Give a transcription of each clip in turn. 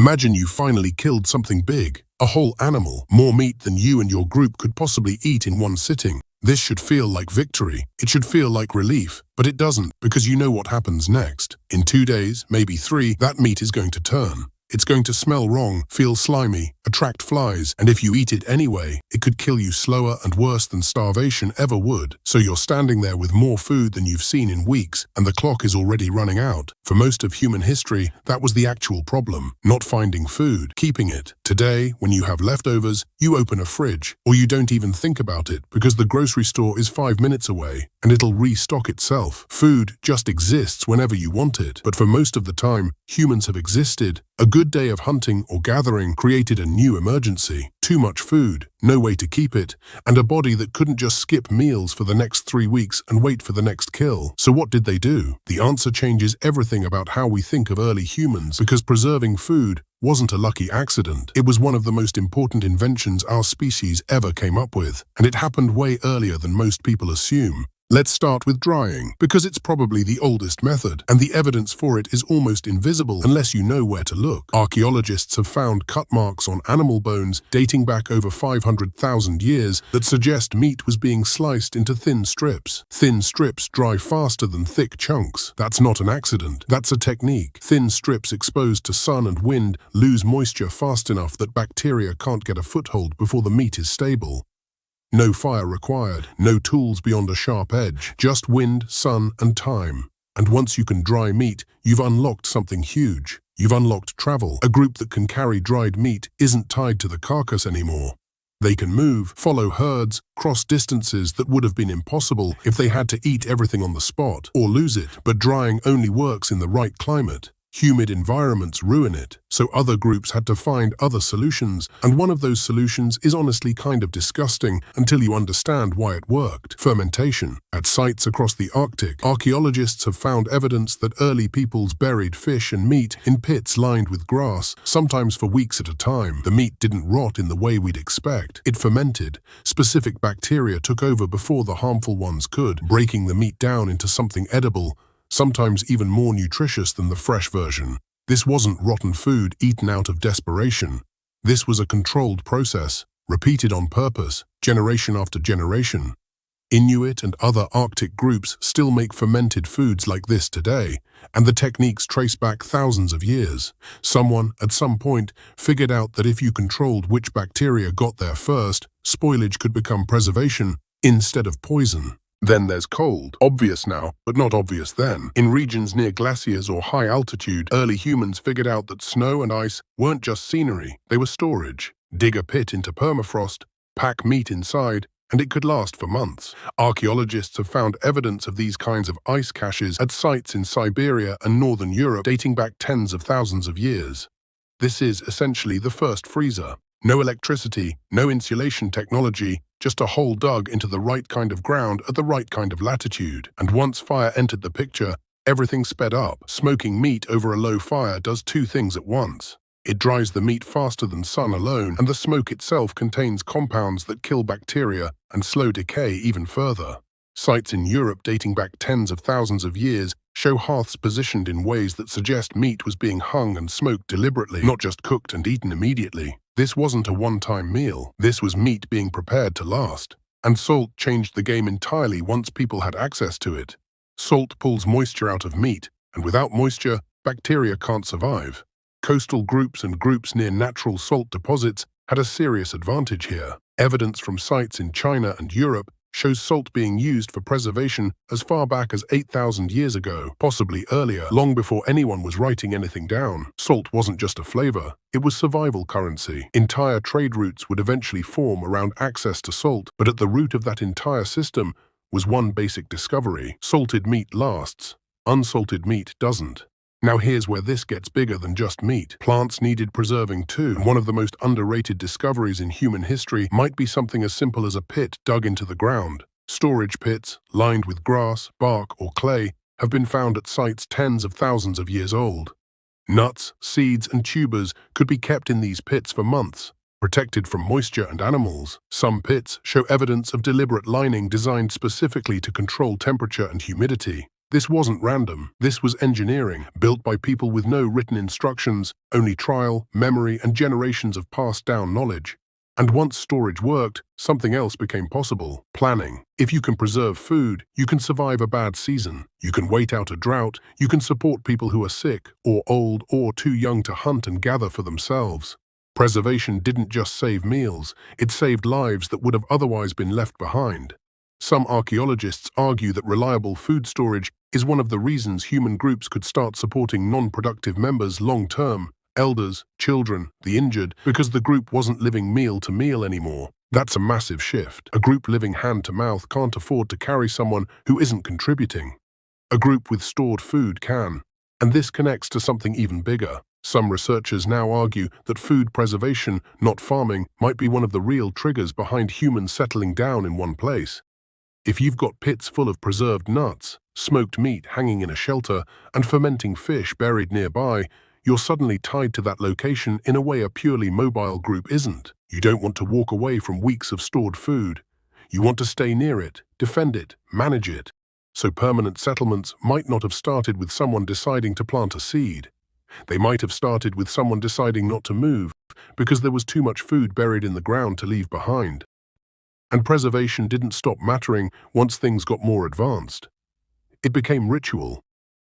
Imagine you finally killed something big, a whole animal, more meat than you and your group could possibly eat in one sitting. This should feel like victory. It should feel like relief, but it doesn't, because you know what happens next. In 2 days, maybe 3, that meat is going to turn. It's going to smell wrong, feel slimy, attract flies, and if you eat it anyway, it could kill you slower and worse than starvation ever would. So you're standing there with more food than you've seen in weeks, and the clock is already running out. For most of human history, that was the actual problem, not finding food, keeping it. Today, when you have leftovers, you open a fridge, or you don't even think about it because the grocery store is 5 minutes away, and it'll restock itself. Food just exists whenever you want it, but for most of the time, humans have existed. A good day of hunting or gathering created a new emergency. Too much food, no way to keep it, and a body that couldn't just skip meals for the next 3 weeks and wait for the next kill. So what did they do? The answer changes everything about how we think of early humans, because preserving food wasn't a lucky accident. It was one of the most important inventions our species ever came up with, and it happened way earlier than most people assume. Let's start with drying, because it's probably the oldest method, and the evidence for it is almost invisible unless you know where to look. Archaeologists have found cut marks on animal bones dating back over 500,000 years that suggest meat was being sliced into thin strips. Thin strips dry faster than thick chunks. That's not an accident. That's a technique. Thin strips exposed to sun and wind lose moisture fast enough that bacteria can't get a foothold before the meat is stable. No fire required, no tools beyond a sharp edge, just wind, sun, and time. And once you can dry meat, you've unlocked something huge. You've unlocked travel. A group that can carry dried meat isn't tied to the carcass anymore. They can move, follow herds, cross distances that would have been impossible if they had to eat everything on the spot or lose it. But drying only works in the right climate. Humid environments ruin it, so other groups had to find other solutions, and one of those solutions is honestly kind of disgusting until you understand why it worked. Fermentation. At sites across the Arctic, archaeologists have found evidence that early peoples buried fish and meat in pits lined with grass, sometimes for weeks at a time. The meat didn't rot in the way we'd expect. It fermented. Specific bacteria took over before the harmful ones could, breaking the meat down into something edible, sometimes even more nutritious than the fresh version. This wasn't rotten food eaten out of desperation. This was a controlled process, repeated on purpose, generation after generation. Inuit and other Arctic groups still make fermented foods like this today, and the techniques trace back thousands of years. Someone, at some point, figured out that if you controlled which bacteria got there first, spoilage could become preservation instead of poison. Then there's cold. Obvious now, but not obvious then. In regions near glaciers or high altitude, early humans figured out that snow and ice weren't just scenery, they were storage. Dig a pit into permafrost, pack meat inside, and it could last for months. Archaeologists have found evidence of these kinds of ice caches at sites in Siberia and northern Europe dating back tens of thousands of years. This is essentially the first freezer. No electricity, no insulation technology, just a hole dug into the right kind of ground at the right kind of latitude. And once fire entered the picture, everything sped up. Smoking meat over a low fire does 2 things at once. It dries the meat faster than sun alone, and the smoke itself contains compounds that kill bacteria and slow decay even further. Sites in Europe dating back tens of thousands of years show hearths positioned in ways that suggest meat was being hung and smoked deliberately, not just cooked and eaten immediately. This wasn't a one-time meal. This was meat being prepared to last. And salt changed the game entirely once people had access to it. Salt pulls moisture out of meat, and without moisture, bacteria can't survive. Coastal groups and groups near natural salt deposits had a serious advantage here. Evidence from sites in China and Europe shows salt being used for preservation as far back as 8,000 years ago, possibly earlier, long before anyone was writing anything down. Salt wasn't just a flavor, it was survival currency. Entire trade routes would eventually form around access to salt, but at the root of that entire system was one basic discovery: salted meat lasts, unsalted meat doesn't. Now here's where this gets bigger than just meat. Plants needed preserving too. One of the most underrated discoveries in human history might be something as simple as a pit dug into the ground. Storage pits, lined with grass, bark, or clay, have been found at sites tens of thousands of years old. Nuts, seeds, and tubers could be kept in these pits for months, protected from moisture and animals. Some pits show evidence of deliberate lining designed specifically to control temperature and humidity. This wasn't random. This was engineering, built by people with no written instructions, only trial, memory, and generations of passed-down knowledge. And once storage worked, something else became possible: planning. If you can preserve food, you can survive a bad season. You can wait out a drought. You can support people who are sick, or old, or too young to hunt and gather for themselves. Preservation didn't just save meals, it saved lives that would have otherwise been left behind. Some archaeologists argue that reliable food storage is one of the reasons human groups could start supporting non-productive members long-term: elders, children, the injured, because the group wasn't living meal to meal anymore. That's a massive shift. A group living hand to mouth can't afford to carry someone who isn't contributing. A group with stored food can. And this connects to something even bigger. Some researchers now argue that food preservation, not farming, might be one of the real triggers behind humans settling down in one place. If you've got pits full of preserved nuts, smoked meat hanging in a shelter, and fermenting fish buried nearby, you're suddenly tied to that location in a way a purely mobile group isn't. You don't want to walk away from weeks of stored food. You want to stay near it, defend it, manage it. So permanent settlements might not have started with someone deciding to plant a seed. They might have started with someone deciding not to move because there was too much food buried in the ground to leave behind. And preservation didn't stop mattering once things got more advanced. It became ritual.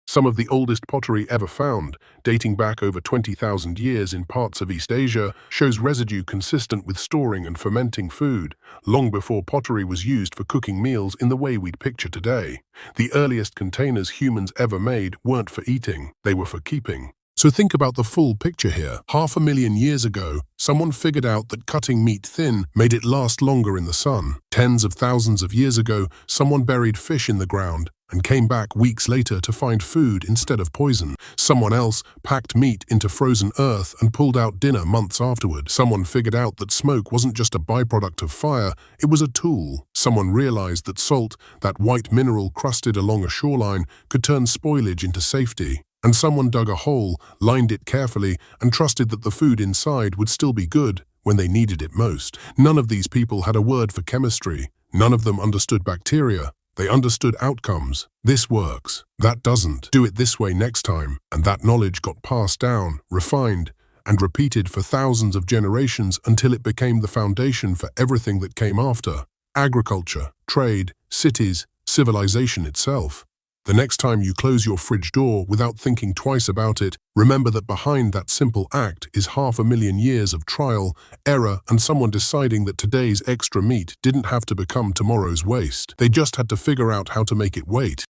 Some of the oldest pottery ever found, dating back over 20,000 years in parts of East Asia, shows residue consistent with storing and fermenting food, long before pottery was used for cooking meals in the way we'd picture today. The earliest containers humans ever made weren't for eating, they were for keeping. So think about the full picture here. 500,000 years ago, someone figured out that cutting meat thin made it last longer in the sun. Tens of thousands of years ago, someone buried fish in the ground and came back weeks later to find food instead of poison. Someone else packed meat into frozen earth and pulled out dinner months afterward. Someone figured out that smoke wasn't just a byproduct of fire, it was a tool. Someone realized that salt, that white mineral crusted along a shoreline, could turn spoilage into safety. And someone dug a hole, lined it carefully, and trusted that the food inside would still be good when they needed it most. None of these people had a word for chemistry. None of them understood bacteria. They understood outcomes. This works. That doesn't. Do it this way next time. And that knowledge got passed down, refined, and repeated for thousands of generations until it became the foundation for everything that came after: agriculture, trade, cities, civilization itself. The next time you close your fridge door without thinking twice about it, remember that behind that simple act is 500,000 years of trial, error, and someone deciding that today's extra meat didn't have to become tomorrow's waste. They just had to figure out how to make it wait.